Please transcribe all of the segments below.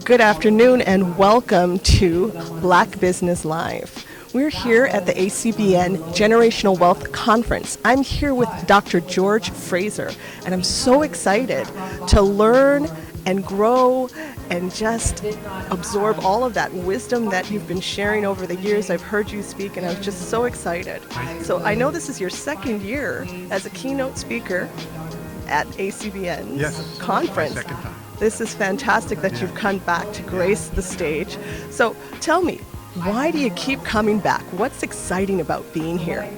Good afternoon and welcome to Black Business Live. We're here at the ACBM Generational Wealth Conference. I'm here with Dr. George Fraser, and I'm so excited to learn and grow and just absorb all of that wisdom that you've been sharing over the years. I've heard you speak, and I'm just so excited. So I know this is your second year as a keynote speaker at ACBM's conference. My second time. This is fantastic that you've come back to grace the stage. So tell me, why do you keep coming back? What's exciting about being here?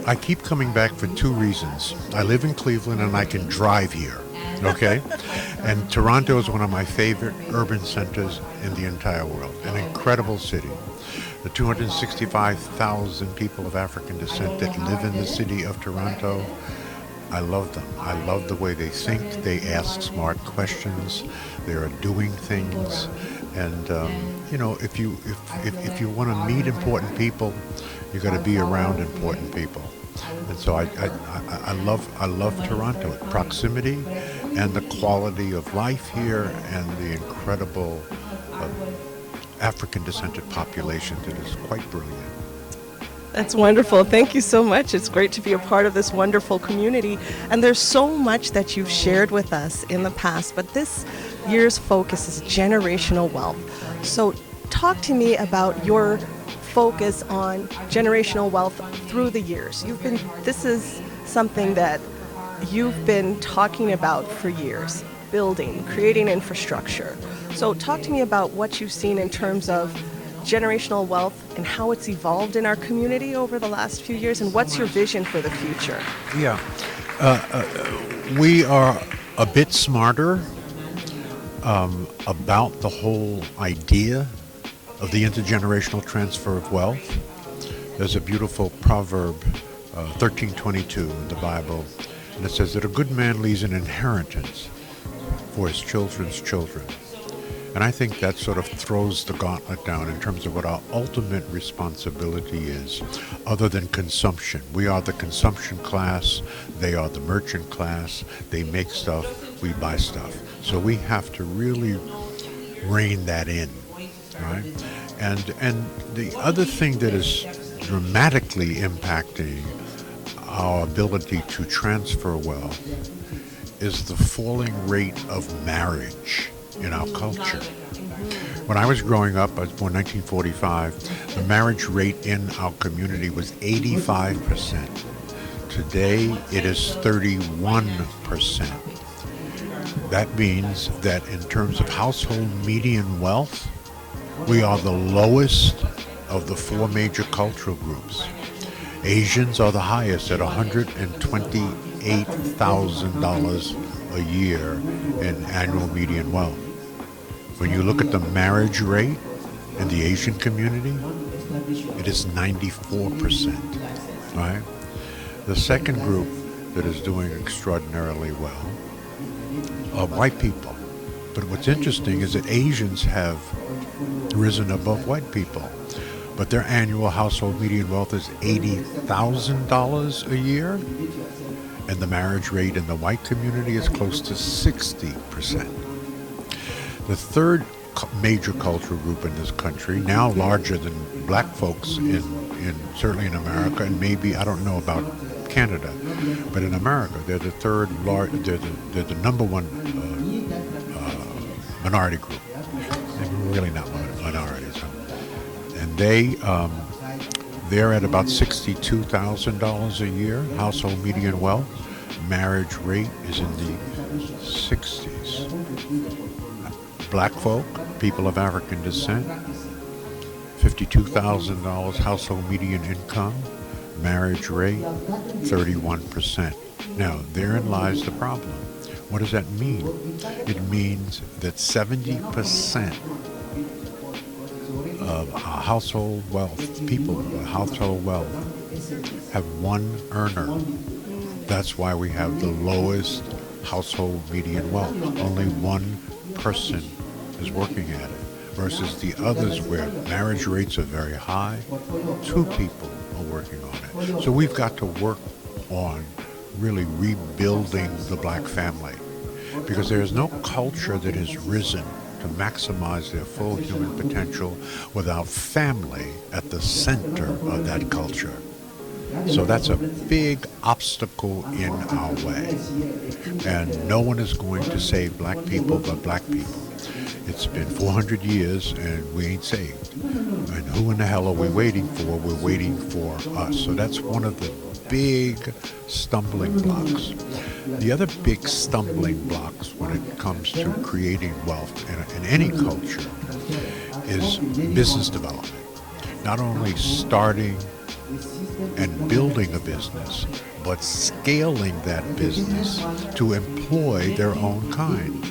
I keep coming back for two reasons. I live in Cleveland and I can drive here, okay? And Toronto is one of my favorite urban centers in the entire world, an incredible city. The 265,000 people of African descent that live in the city of Toronto, I love them. I love the way they think. They ask smart questions. They are doing things. And if you want to meet important people, you got to be around important people. And so I love Toronto. Proximity and the quality of life here and the incredible African descended population that is quite brilliant. That's wonderful. Thank you so much. It's great to be a part of this wonderful community. And there's so much that you've shared with us in the past, but this year's focus is generational wealth. So talk to me about your focus on generational wealth through the years. This is something that you've been talking about for years, building, creating infrastructure. So talk to me about what you've seen in terms of generational wealth and how it's evolved in our community over the last few years, and what's your vision for the future? Yeah, we are a bit smarter about the whole idea of the intergenerational transfer of wealth. There's a beautiful proverb, 13:22 in the Bible, and it says that a good man leaves an inheritance for his children's children. And I think that sort of throws the gauntlet down in terms of what our ultimate responsibility is, other than consumption. We are the consumption class, they are the merchant class, they make stuff, we buy stuff. So we have to really rein that in, right? And the other thing that is dramatically impacting our ability to transfer wealth is the falling rate of marriage in our culture. When I was growing up, I was born in 1945, the marriage rate in our community was 85%. Today, it is 31%. That means that in terms of household median wealth, we are the lowest of the four major cultural groups. Asians are the highest at $128,000 a year in annual median wealth. When you look at the marriage rate in the Asian community, it is 94%, right? The second group that is doing extraordinarily well are white people. But what's interesting is that Asians have risen above white people, but their annual household median wealth is $80,000 a year, and the marriage rate in the white community is close to 60%. The third major cultural group in this country, now larger than black folks certainly in America, and maybe, I don't know about Canada, but in America, they're the they're the number one minority group. They're really not minorities. And they're at about $62,000 a year, household median wealth. Marriage rate is in the 60s. Black folk, people of African descent, $52,000 household median income, marriage rate, 31%. Now, therein lies the problem. What does that mean? It means that 70% of our household wealth, people with household wealth, have one earner. That's why we have the lowest household median wealth. Only one person is working at it, versus the others where marriage rates are very high, two people are working on it. So we've got to work on really rebuilding the black family, because there is no culture that has risen to maximize their full human potential without family at the center of that culture. So that's a big obstacle in our way. And no one is going to save black people but black people. It's been 400 years and we ain't saved. And who in the hell are we waiting for? We're waiting for us. So that's one of the big stumbling blocks. The other big stumbling blocks when it comes to creating wealth in any culture is business development. Not only starting and building a business, but scaling that business to employ their own kind.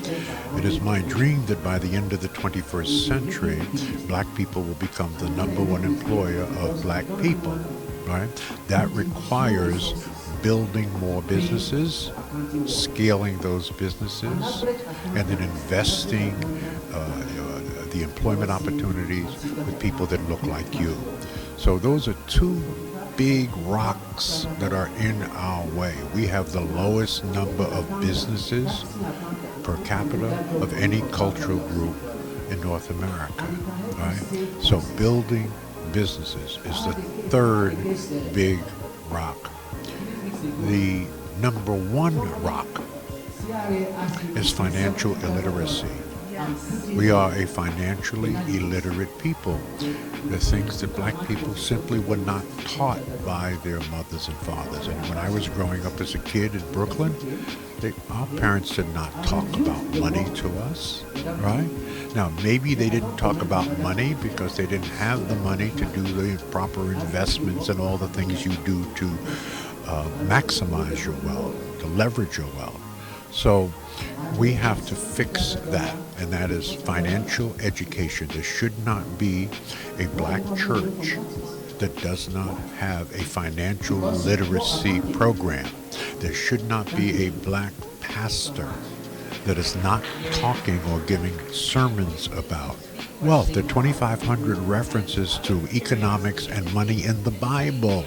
It is my dream that by the end of the 21st century, black people will become the number one employer of black people, right? That requires building more businesses, scaling those businesses, and then investing the employment opportunities with people that look like you. So those are two big rocks that are in our way. We have the lowest number of businesses per capita of any cultural group in North America, right? So building businesses is the third big rock. The number one rock is financial illiteracy. We are a financially illiterate people. The things that black people simply were not taught by their mothers and fathers. And when I was growing up as a kid in Brooklyn, our parents did not talk about money to us, right? Now, maybe they didn't talk about money because they didn't have the money to do the proper investments and all the things you do to maximize your wealth, to leverage your wealth. So we have to fix that, and that is financial education. There should not be a black church that does not have a financial literacy program. There should not be a black pastor that is not talking or giving sermons about wealth. There are 2,500 references to economics and money in the Bible,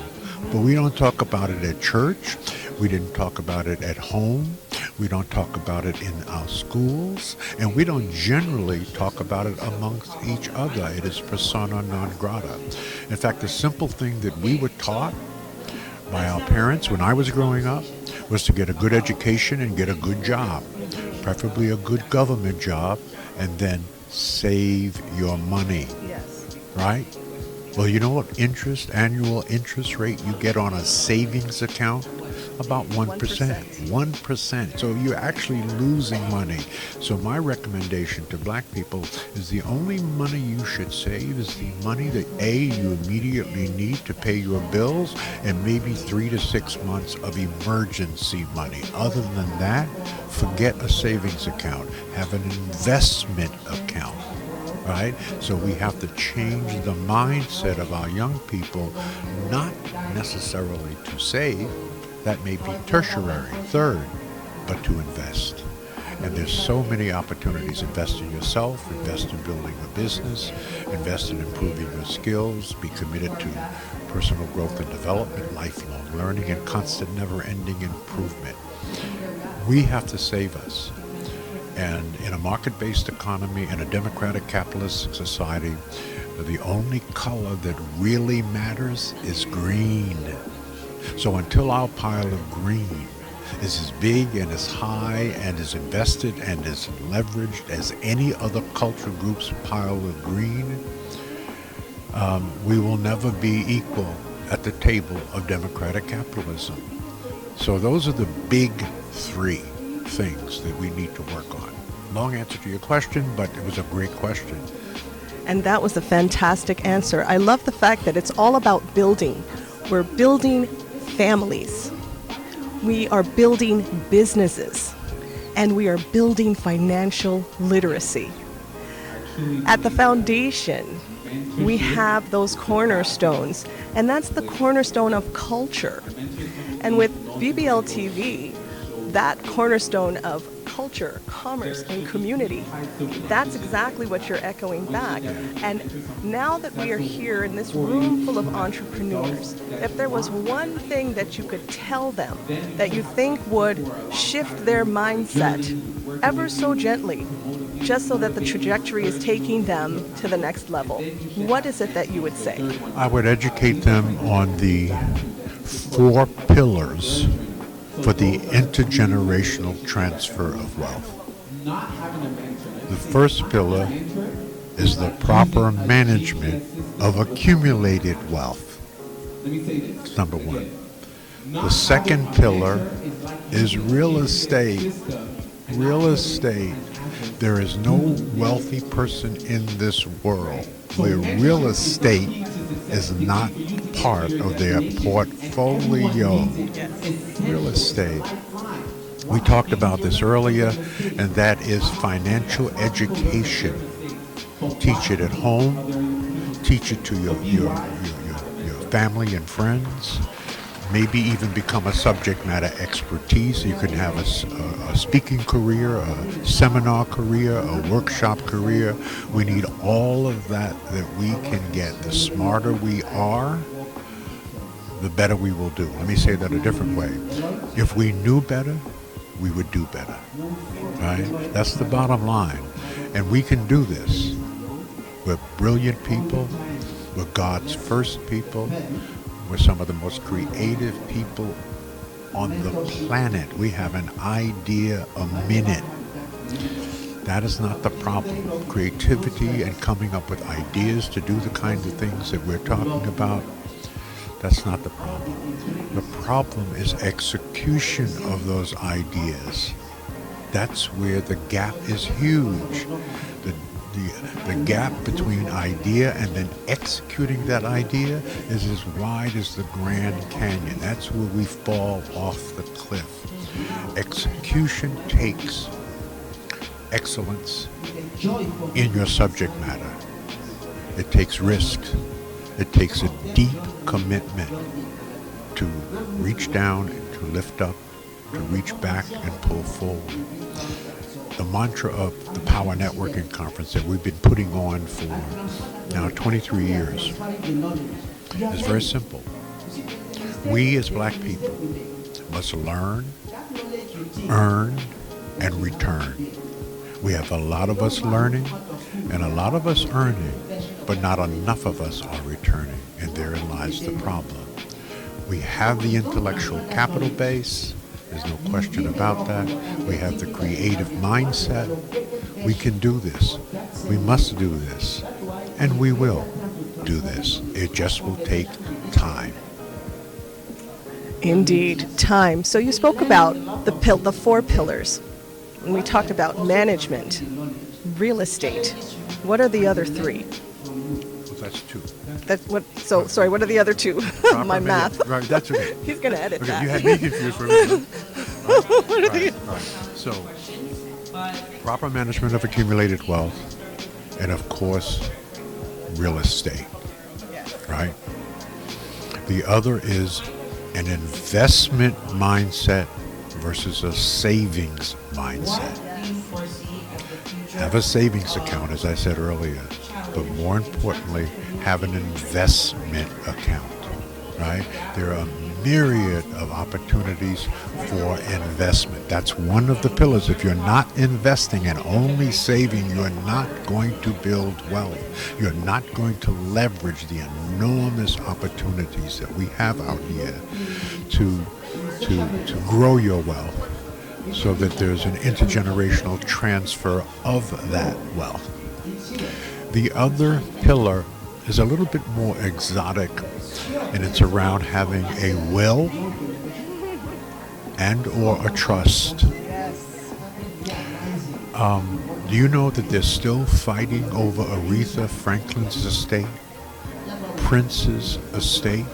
but we don't talk about it at church. We didn't talk about it at home. We don't talk about it in our schools, and we don't generally talk about it amongst each other. It is persona non grata. In fact, the simple thing that we were taught by our parents when I was growing up was to get a good education and get a good job, preferably a good government job, and then save your money, right? Well, you know what annual interest rate you get on a savings account? About 1%. 1%. So you're actually losing money. So my recommendation to black people is the only money you should save is the money that you immediately need to pay your bills and maybe 3 to 6 months of emergency money. Other than that, forget a savings account. Have an investment account. Right? So we have to change the mindset of our young people, not necessarily to save. That may be tertiary, third, but to invest. And there's so many opportunities. Invest in yourself, invest in building a business, invest in improving your skills, be committed to personal growth and development, lifelong learning, and constant never-ending improvement. We have to save us. And in a market-based economy, in a democratic capitalist society, the only color that really matters is green. So until our pile of green is as big and as high and as invested and as leveraged as any other cultural group's pile of green, we will never be equal at the table of democratic capitalism. So those are the big three things that we need to work on. Long answer to your question, but it was a great question. And that was a fantastic answer. I love the fact that it's all about building. We're building families. We are building businesses. And we are building financial literacy. At the foundation, we have those cornerstones. And that's the cornerstone of culture. And with BBLTV, that cornerstone of culture, commerce, and community, that's exactly what you're echoing back. And now that we are here in this room full of entrepreneurs, if there was one thing that you could tell them that you think would shift their mindset ever so gently, just so that the trajectory is taking them to the next level, what is it that you would say? I would educate them on the 4 pillars for the intergenerational transfer of wealth. The first pillar is the proper management of accumulated wealth. That's number 1. The second pillar is real estate. Real estate. There is no wealthy person in this world where real estate is not part of their portfolio. Real estate. We talked about this earlier, and that is financial education. Teach it at home. Teach it to your family and friends. Maybe even become a subject matter expertise. You can have a speaking career, a seminar career, a workshop career. We need all of that we can get. The smarter we are, the better we will do. Let me say that a different way. If we knew better, we would do better. Right? That's the bottom line. And we can do this. We're brilliant people. We're God's first people. We're some of the most creative people on the planet. We have an idea a minute. That is not the problem. Creativity and coming up with ideas to do the kinds of things that we're talking about, that's not the problem. The problem is execution of those ideas. That's where the gap is huge. The gap between idea and then executing that idea is as wide as the Grand Canyon. That's where we fall off the cliff. Execution takes excellence in your subject matter. It takes risks. It takes a deep commitment to reach down, to lift up, to reach back and pull forward. The mantra of the Power Networking Conference that we've been putting on for now 23 years is very simple. We as black people must learn, earn, and return. We have a lot of us learning and a lot of us earning, but not enough of us are returning, and therein lies the problem. We have the intellectual capital base. There's no question about that. We have the creative mindset. We can do this. We must do this. And we will do this. It just will take time. Indeed, time. So you spoke about the 4 pillars. And we talked about management, real estate. What are the other 3? Well, that's 2. Sorry, what are the other 2? My math. Right, that's okay. He's going to edit Okay, that. you had me confused for a minute. Right. So, proper management of accumulated wealth, and of course, real estate. Right? The other is an investment mindset versus a savings mindset. Have a savings account, as I said earlier, but more importantly, have an investment account, right? There are a myriad of opportunities for investment. That's one of the pillars. If you're not investing and only saving, you're not going to build wealth. You're not going to leverage the enormous opportunities that we have out here to grow your wealth so that there's an intergenerational transfer of that wealth. The other pillar is a little bit more exotic, and it's around having a will and or a trust. Do you know that they're still fighting over Aretha Franklin's estate, Prince's estate,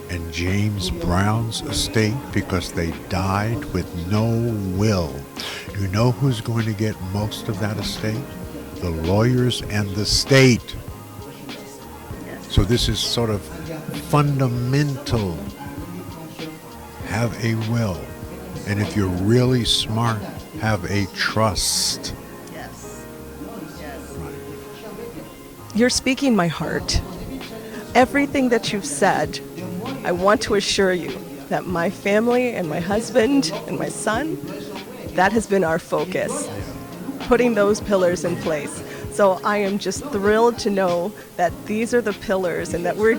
and James Brown's estate because they died with no will? You know who's going to get most of that estate? The lawyers and the state. So this is sort of fundamental. Have a will. And if you're really smart, have a trust. Yes. Right. You're speaking my heart. Everything that you've said, I want to assure you that my family and my husband and my son, that has been our focus. putting those pillars in place. So I am just thrilled to know that these are the pillars and that we're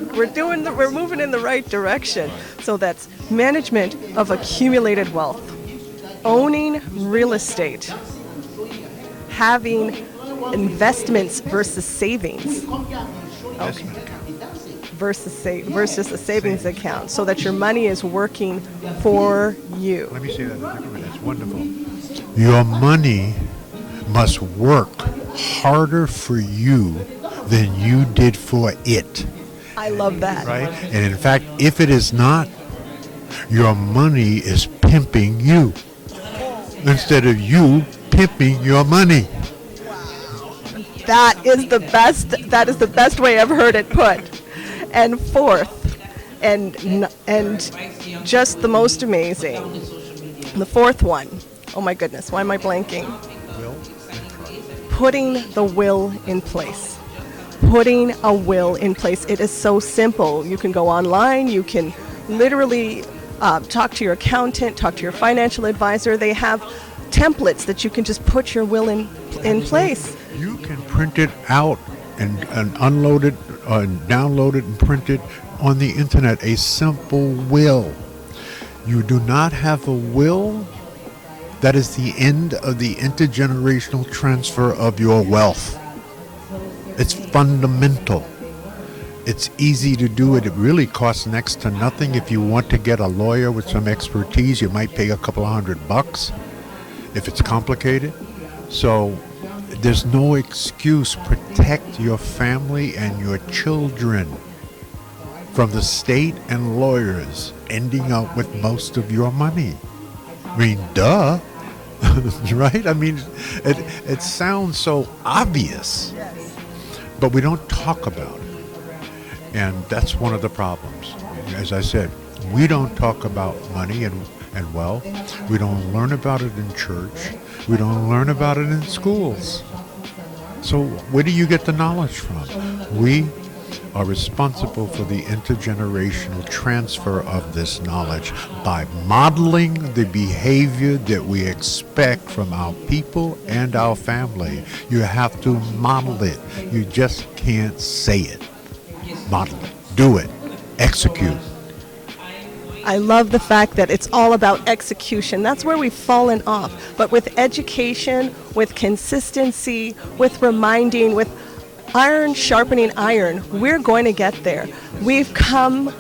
moving in the right direction. So that's management of accumulated wealth, owning real estate, having investments versus savings. Investment account. Versus a savings account, so that your money is working for you. Let me say that in a different way. That's wonderful. Your money must work harder for you than you did for it. I love that. Right? And in fact, if it is not, your money is pimping you instead of you pimping your money. That is the best way I've heard it put. And fourth, and just the most amazing, the fourth one. Oh my goodness, why am I blanking? Putting the will in place. Putting a will in place. It is so simple. You can go online. You can literally talk to your accountant, talk to your financial advisor. They have templates that you can just put your will in place. You can print it out and unload it, download it and print it on the internet. A simple will. You do not have a will, that is the end of the intergenerational transfer of your wealth. It's fundamental. It's easy to do it. It really costs next to nothing. If you want to get a lawyer with some expertise, you might pay a couple of $100 if it's complicated. So there's no excuse. Protect your family and your children from the state and lawyers ending up with most of your money. I mean, duh. Right? I mean, it sounds so obvious, but we don't talk about it. And that's one of the problems. As I said, we don't talk about money and wealth. We don't learn about it in church. We don't learn about it in schools. So where do you get the knowledge from? We are responsible for the intergenerational transfer of this knowledge by modeling the behavior that we expect from our people and our family. You have to model it. You just can't say it. Model it. Do it. Execute. I love the fact that it's all about execution. That's where we've fallen off. But with education, with consistency, with reminding, with iron sharpening iron, we're going to get there. We've come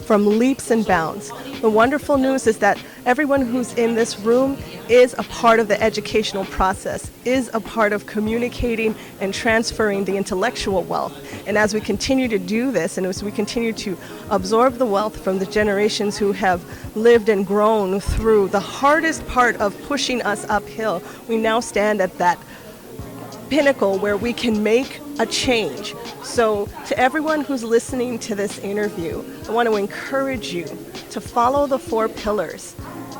from leaps and bounds. The wonderful news is that everyone who's in this room is a part of the educational process, is a part of communicating and transferring the intellectual wealth. And as we continue to do this, and as we continue to absorb the wealth from the generations who have lived and grown through the hardest part of pushing us uphill, we now stand at that pinnacle where we can make a change. So to everyone who's listening to this interview, I want to encourage you to follow the 4 pillars.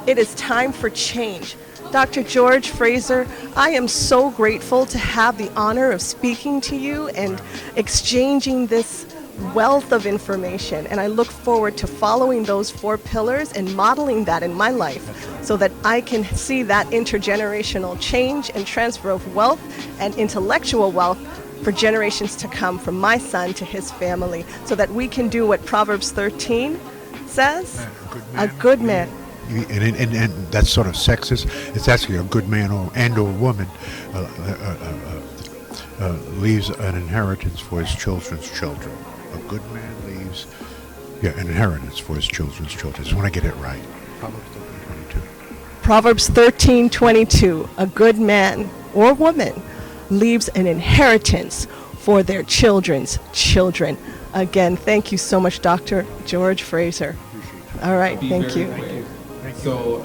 It is time for change. Dr. George Fraser, I am so grateful to have the honor of speaking to you and exchanging this wealth of information, and I look forward to following those 4 pillars and modeling that in my life so that I can see that intergenerational change and transfer of wealth and intellectual wealth for generations to come, from my son to his family, so that we can do what Proverbs 13 says, a good man. And that's sort of sexist. It's actually a good man or woman leaves an inheritance for his children's children. A good man leaves an inheritance for his children's children. Just want to get it right. Proverbs 13:22. A good man or woman leaves an inheritance for their children's children. Again, thank you so much, Dr. George Fraser. All right, thank you. So